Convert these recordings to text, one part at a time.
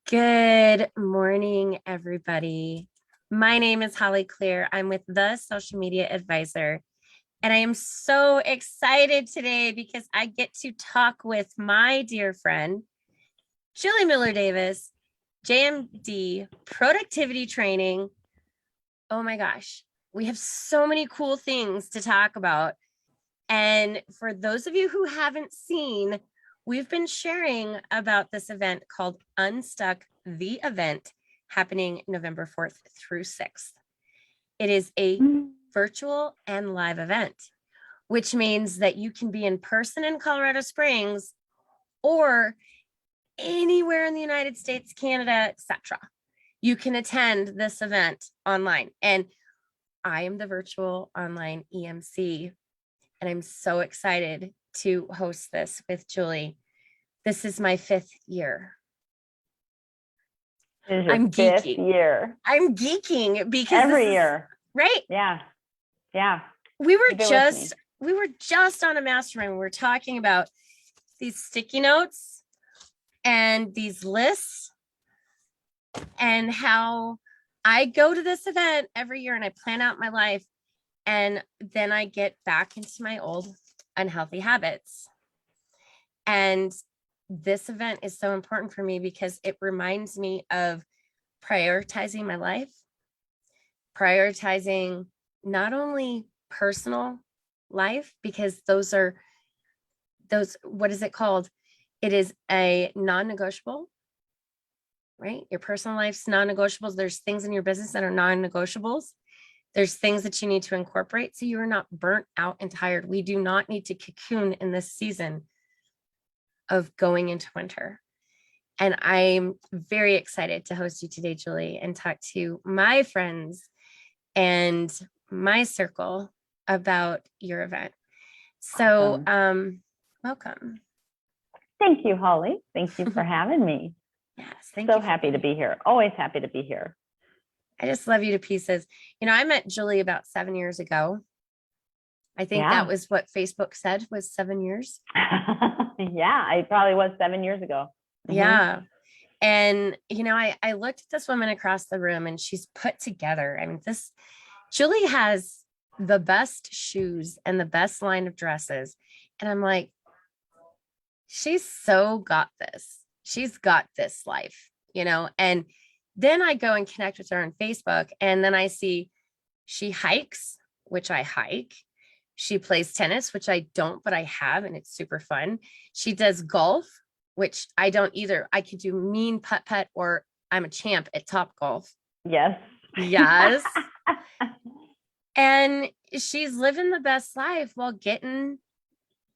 Good morning, everybody. My name is Holly Clear. I'm with The Social Media Advisor, and I am so excited today because I get to talk with my dear friend, Julie Miller Davis, JMD, productivity training. Oh my gosh, we have so many cool things to talk about. And for those of you who haven't seen, we've been sharing about this event called Unstuck, the event happening November 4th through 6th. It is a virtual and live event, which means that you can be in person in Colorado Springs or anywhere in the United States, Canada, etc. You can attend this event online. And I am the virtual online EMC, and I'm so excited to host this with Julie. This is my 5th year. I'm geeking. Year. I'm geeking because every year, right? Yeah. We were just on a mastermind. We were talking about these sticky notes and these lists and how I go to this event every year and I plan out my life. And then I get back into my old unhealthy habits. And this event is so important for me because it reminds me of prioritizing my life, prioritizing not only personal life, because what is it called? It is a non-negotiable, right? Your personal life's non-negotiables. There's things in your business that are non-negotiables. There's things that you need to incorporate so you're not burnt out and tired. We do not need to cocoon in this season of going into winter. And I'm very excited to host you today, Julie, and talk to my friends and my circle about your event. So, welcome. Thank you, Holly. Thank you for having me. Yes, thank you. So happy to be here. Always happy to be here. I just love you to pieces. You know, I met Julie about 7 years ago. I think that was what Facebook said was 7 years. Yeah, it probably was 7 years ago. Yeah. And, you know, I looked at this woman across the room and she's put together. I mean, Julie has the best shoes and the best line of dresses. And I'm like, she's so got this. She's got this life, you know, and then I go and connect with her on Facebook and then I see she hikes, which I hike. She plays tennis, which I don't, but I have, and it's super fun. She does golf, which I don't either. I could do mean putt or I'm a champ at Top Golf. Yes. And she's living the best life while getting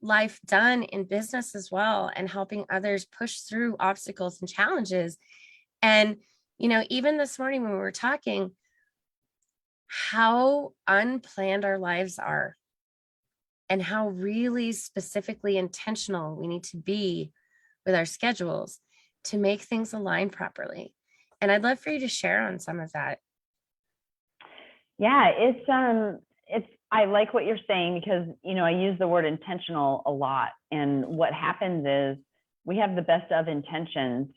life done in business as well and helping others push through obstacles and challenges. And, you know, even this morning when we were talking, how unplanned our lives are and how really specifically intentional we need to be with our schedules to make things align properly. And I'd love for you to share on some of that. Yeah, I like what you're saying because, you know, I use the word intentional a lot. And what happens is we have the best of intentions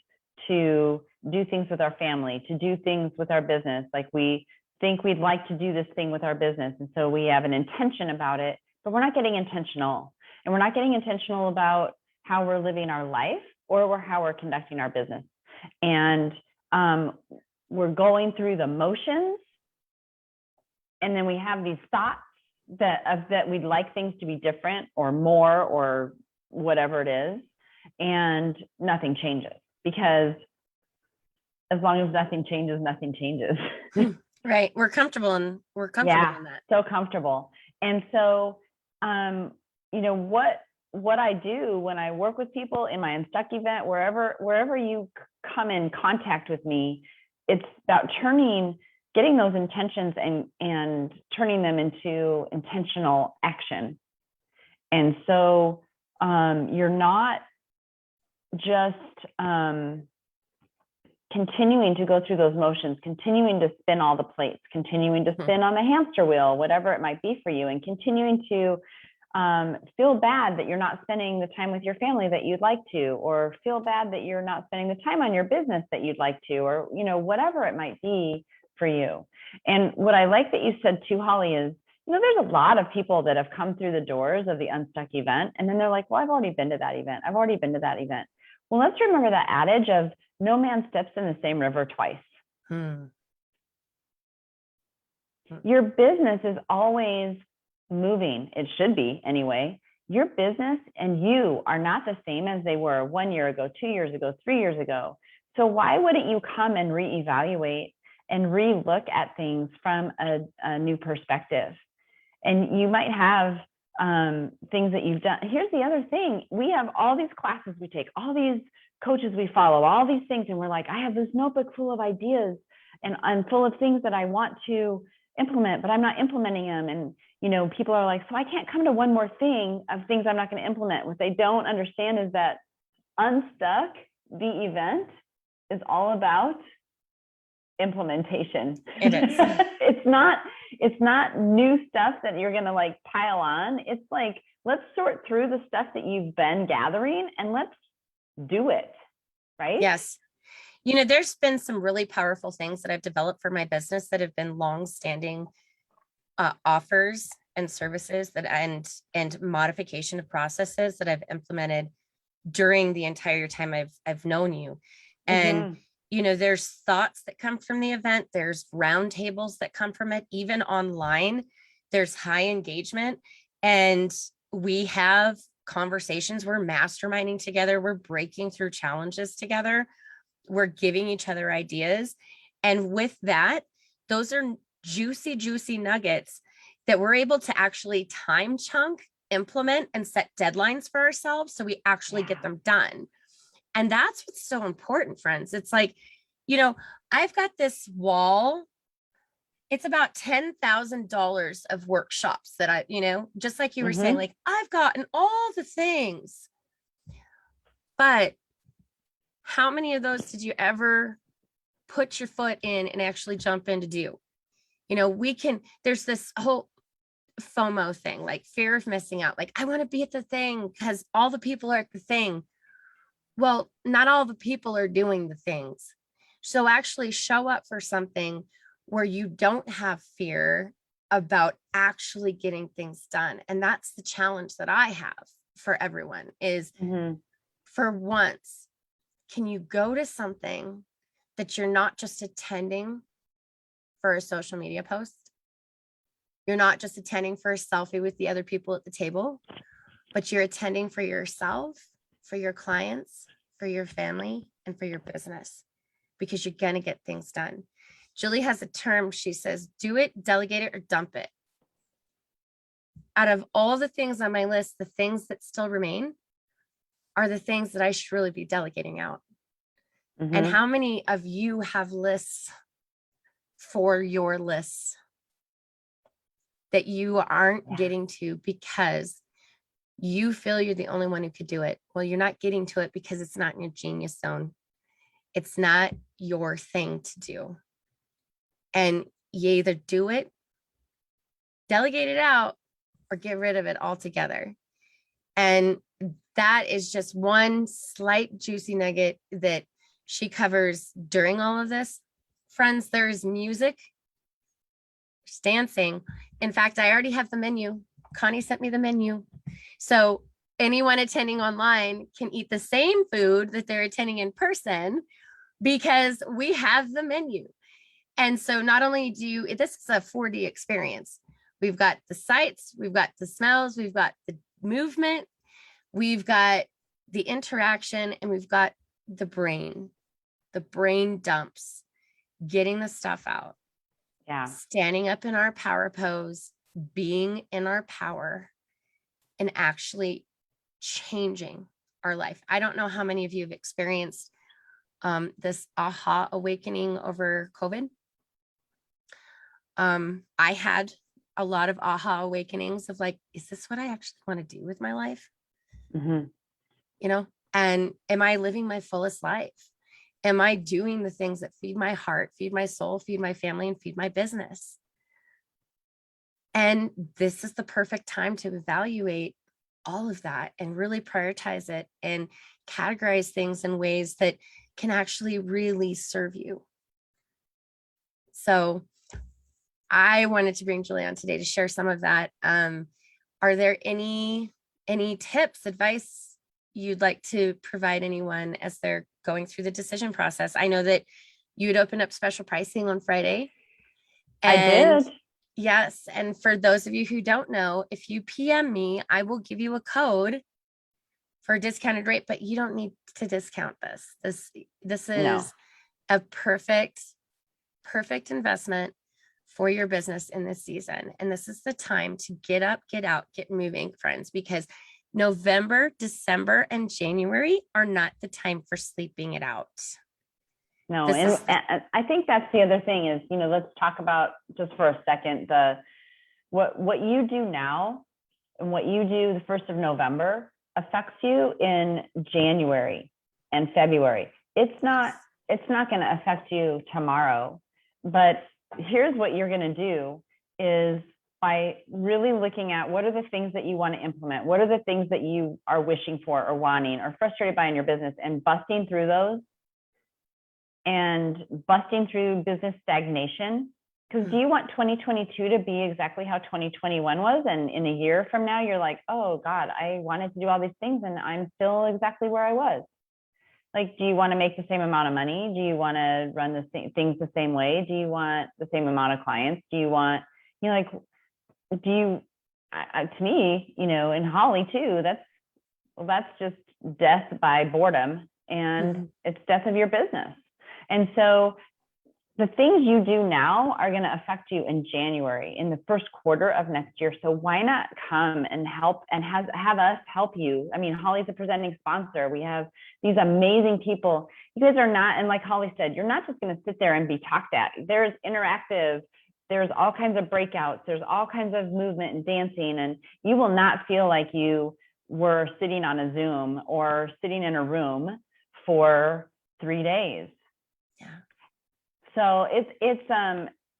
to do things with our family, to do things with our business. Like we think we'd like to do this thing with our business. And so we have an intention about it, but we're not getting intentional. And we're not getting intentional about how we're living our life or how we're conducting our business. And we're going through the motions. And then we have these thoughts that we'd like things to be different or more or whatever it is. And nothing changes because as long as nothing changes, nothing changes. Right. We're comfortable in that. So comfortable. And so, you know, what I do when I work with people in my Unstuck event, wherever you come in contact with me, it's about getting those intentions and turning them into intentional action. And so you're not just continuing to go through those motions, continuing to spin all the plates, continuing to spin on the hamster wheel, whatever it might be for you, and continuing to feel bad that you're not spending the time with your family that you'd like to, or feel bad that you're not spending the time on your business that you'd like to, or, you know, whatever it might be for you. And what I like that you said too, Holly, is, you know, there's a lot of people that have come through the doors of the Unstuck event, and then they're like, well, I've already been to that event. I've already been to that event. Well, let's remember that adage of no man steps in the same river twice. Your business is always moving. It should be anyway. Your business and you are not the same as they were 1 year ago, 2 years ago, 3 years ago. So why wouldn't you come and reevaluate and relook at things from a new perspective? And you might have things that you've done. Here's the other thing. We have all these classes we take, all these coaches we follow, all these things. And we're like, I have this notebook full of ideas and full of things that I want to implement, but I'm not implementing them. And, you know, people are like, so I can't come to one more thing of things I'm not going to implement. What they don't understand is that Unstuck, the event, is all about implementation. It is. It's not new stuff that you're going to like pile on. It's like, let's sort through the stuff that you've been gathering and let's do it. Right? Yes. You know, there's been some really powerful things that I've developed for my business that have been long-standing offers and services that and modification of processes that I've implemented during the entire time I've known you. And you know, there's thoughts that come from the event. There's roundtables that come from it. Even online, there's high engagement, and we have conversations. We're masterminding together. We're breaking through challenges together. We're giving each other ideas. And with that, those are juicy, juicy nuggets that we're able to actually time chunk, implement, and set deadlines for ourselves so we actually get them done. And that's what's so important, friends. It's like, you know, I've got this wall. It's about $10,000 of workshops that I, you know, just like you were saying, like I've gotten all the things, but how many of those did you ever put your foot in and actually jump in to do? You know, there's this whole FOMO thing, like fear of missing out. Like, I want to be at the thing because all the people are at the thing. Well, not all the people are doing the things. So actually show up for something where you don't have fear about actually getting things done. And that's the challenge that I have for everyone is for once, can you go to something that you're not just attending for a social media post? You're not just attending for a selfie with the other people at the table, but you're attending for yourself, for your clients, for your family, and for your business, because you're going to get things done. Julie has a term. She says, do it, delegate it, or dump it. Out of all the things on my list, the things that still remain are the things that I should really be delegating out. And how many of you have lists for your lists that you aren't getting to because you feel you're the only one who could do it? Well, you're not getting to it because it's not in your genius zone. It's not your thing to do. And you either do it, delegate it out, or get rid of it altogether. And that is just one slight juicy nugget that she covers during all of this. Friends, there's music, there's dancing. In fact, I already have the menu. Connie sent me the menu. So anyone attending online can eat the same food that they're attending in person because we have the menu. And so not only this is a 4D experience. We've got the sights, we've got the smells, we've got the movement, we've got the interaction, and we've got the brain dumps, getting the stuff out. Yeah. Standing up in our power pose, being in our power, and actually changing our life. I don't know how many of you have experienced this aha awakening over COVID. I had a lot of aha awakenings of like, is this what I actually want to do with my life? You know, and am I living my fullest life? Am I doing the things that feed my heart, feed my soul, feed my family, and feed my business? And this is the perfect time to evaluate all of that and really prioritize it and categorize things in ways that can actually really serve you. So I wanted to bring Julie on today to share some of that. Are there any tips, advice you'd like to provide anyone as they're going through the decision process? I know that you'd open up special pricing on Friday. And I did. yes, and for those of you who don't know, if you PM me, I will give you a code for a discounted rate, but you don't need to discount this. This No. is a perfect investment for your business in this season. And this is the time to get up, get out, get moving, friends, because November, December, and January are not the time for sleeping it out. No, and I think that's the other thing is, let's talk about just for a second, what you do now and what you do the 1st of November affects you in January and February. It's not going to affect you tomorrow, but here's what you're going to do is by really looking at what are the things that you want to implement, what are the things that you are wishing for or wanting or frustrated by in your business, and busting through those and busting through business stagnation. Because do you want 2022 to be exactly how 2021 was? And in a year from now, you're like, oh God, I wanted to do all these things and I'm still exactly where I was. Like, do you want to make the same amount of money? Do you want to run the same things the same way? Do you want the same amount of clients? Do you want, to me, and Holly too, that's just death by boredom, and it's death of your business. And so the things you do now are going to affect you in January, in the first quarter of next year. So why not come and help and have us help you? I mean, Holly's a presenting sponsor. We have these amazing people. You guys are not, and like Holly said, you're not just going to sit there and be talked at. There's interactive, there's all kinds of breakouts, there's all kinds of movement and dancing, and you will not feel like you were sitting on a Zoom or sitting in a room for 3 days. Yeah. So it's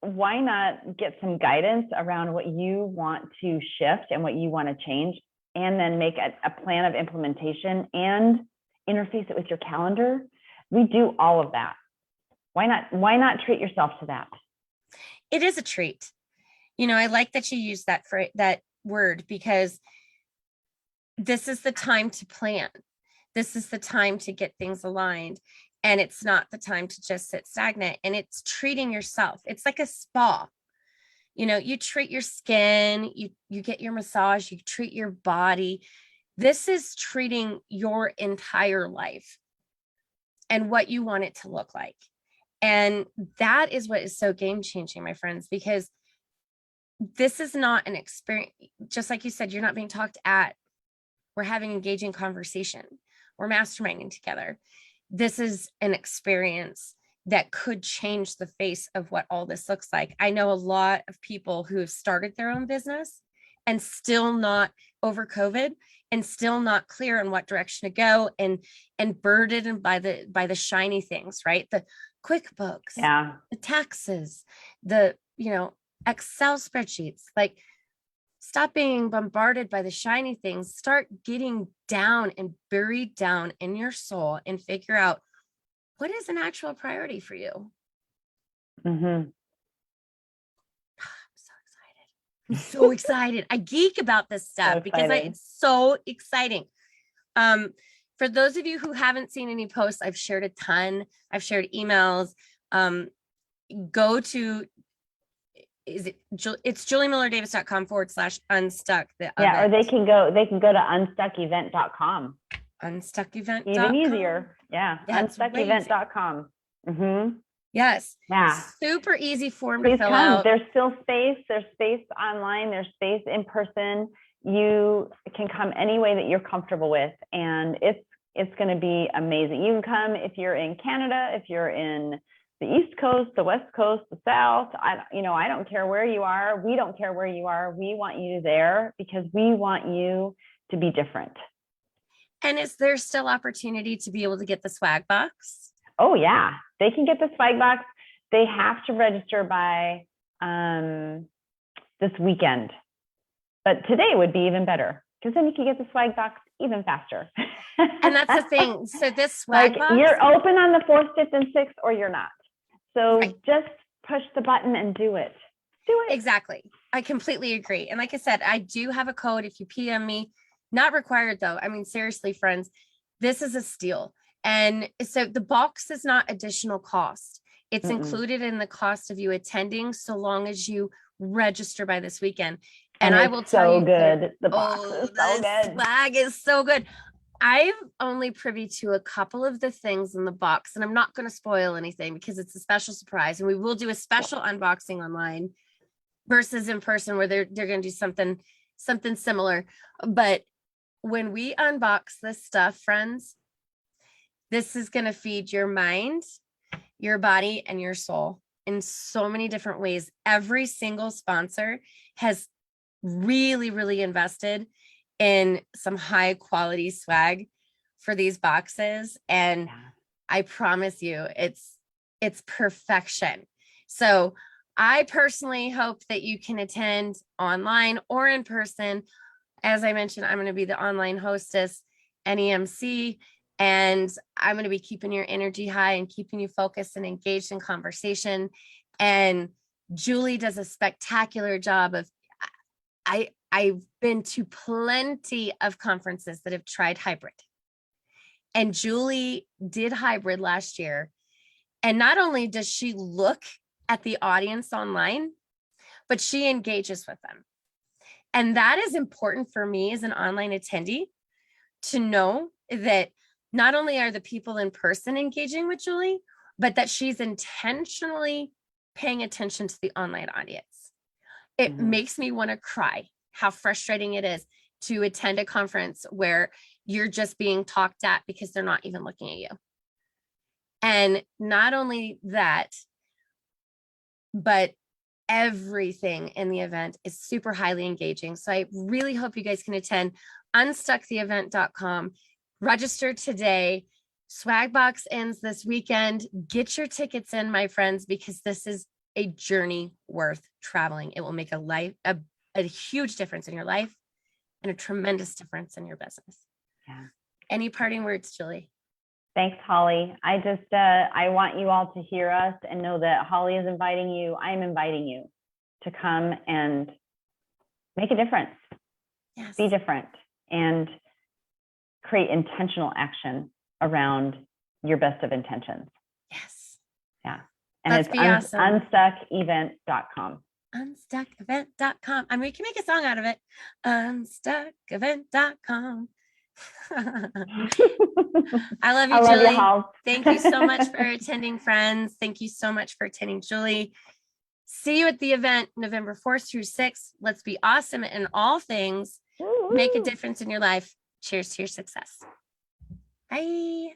why not get some guidance around what you want to shift and what you want to change, and then make a plan of implementation and interface it with your calendar. We do all of that. Why not treat yourself to that? It is a treat. I like that you use that word, because this is the time to plan. This is the time to get things aligned. And it's not the time to just sit stagnant, and it's treating yourself. It's like a spa. You treat your skin, you get your massage, you treat your body. This is treating your entire life and what you want it to look like. And that is what is so game changing, my friends, because this is not an experience. Just like you said, you're not being talked at. We're having engaging conversation. We're masterminding together. This is an experience that could change the face of what all this looks like. I know a lot of people who have started their own business and still not over COVID and still not clear on what direction to go, and burdened by the shiny things, right? The QuickBooks, yeah, the taxes, the, Excel spreadsheets. Like, stop being bombarded by the shiny things. Start getting down and buried down in your soul and figure out what is an actual priority for you. Mm-hmm. I'm so excited. I geek about this stuff because it's so exciting. For those of you who haven't seen any posts, I've shared a ton. I've shared emails. Go to, it's juliemillerdavis.com/unstuck. Or they can go to unstuckevent.com. Unstuckevent.com. Even easier. Yeah. Unstuckevent.com. Mm-hmm. Yes. Yeah. Super easy form Please to fill come. out. There's still space. There's space online. There's space in person. You can come any way that you're comfortable with, and it's going to be amazing. You can come if you're in Canada, if you're in the East Coast, the West Coast, the South. I don't care where you are. We don't care where you are. We want you there because we want you to be different. And is there still opportunity to be able to get the swag box? Oh yeah, they can get the swag box. They have to register by the this weekend. But today would be even better because then you can get the swag box even faster. And that's the thing. So this swag like box, you're open on the 4th, 5th, and 6th, or you're not. So right. just push the button and do it. Do it. Exactly. I completely agree. And like I said, I do have a code if you PM me, not required though. I mean, seriously, friends, this is a steal. And so the box is not additional cost. It's included in the cost of you attending so long as you register by this weekend. And I will tell you, good. The box is so good. Swag is so good. I'm only privy to a couple of the things in the box, and I'm not going to spoil anything because it's a special surprise. And we will do a special unboxing online versus in person where they're going to do something similar. But when we unbox this stuff, friends, this is going to feed your mind, your body, and your soul in so many different ways. Every single sponsor has really, really invested in some high quality swag for these boxes. And I promise you, it's perfection. So I personally hope that you can attend online or in person. As I mentioned, I'm going to be the online hostess and EMC, and I'm going to be keeping your energy high and keeping you focused and engaged in conversation. And Julie does a spectacular job of, I've been to plenty of conferences that have tried hybrid. And Julie did hybrid last year. And not only does she look at the audience online, but she engages with them. And that is important for me as an online attendee to know that not only are the people in person engaging with Julie, but that she's intentionally paying attention to the online audience. It makes me want to cry how frustrating it is to attend a conference where you're just being talked at because they're not even looking at you. And not only that, but everything in the event is super highly engaging. So I really hope you guys can attend unstucktheevent.com. Register today. Swagbox ends this weekend. Get your tickets in, my friends, because this is a journey worth traveling. It will make a huge difference in your life and a tremendous difference in your business. Yeah. Any parting words, Julie? Thanks, Holly. I want you all to hear us and know that Holly is inviting you. I'm inviting you to come and make a difference. Yes. Be different and create intentional action around your best of intentions. Yes. Yeah. And Let's it's be awesome. unstuckevent.com. Unstuckevent.com. I mean, we can make a song out of it. Unstuckevent.com. I love you, Julie. Thank you so much for attending, friends. Thank you so much for attending, Julie. See you at the event November 4th through 6th. Let's be awesome in all things. Make a difference in your life. Cheers to your success. Bye.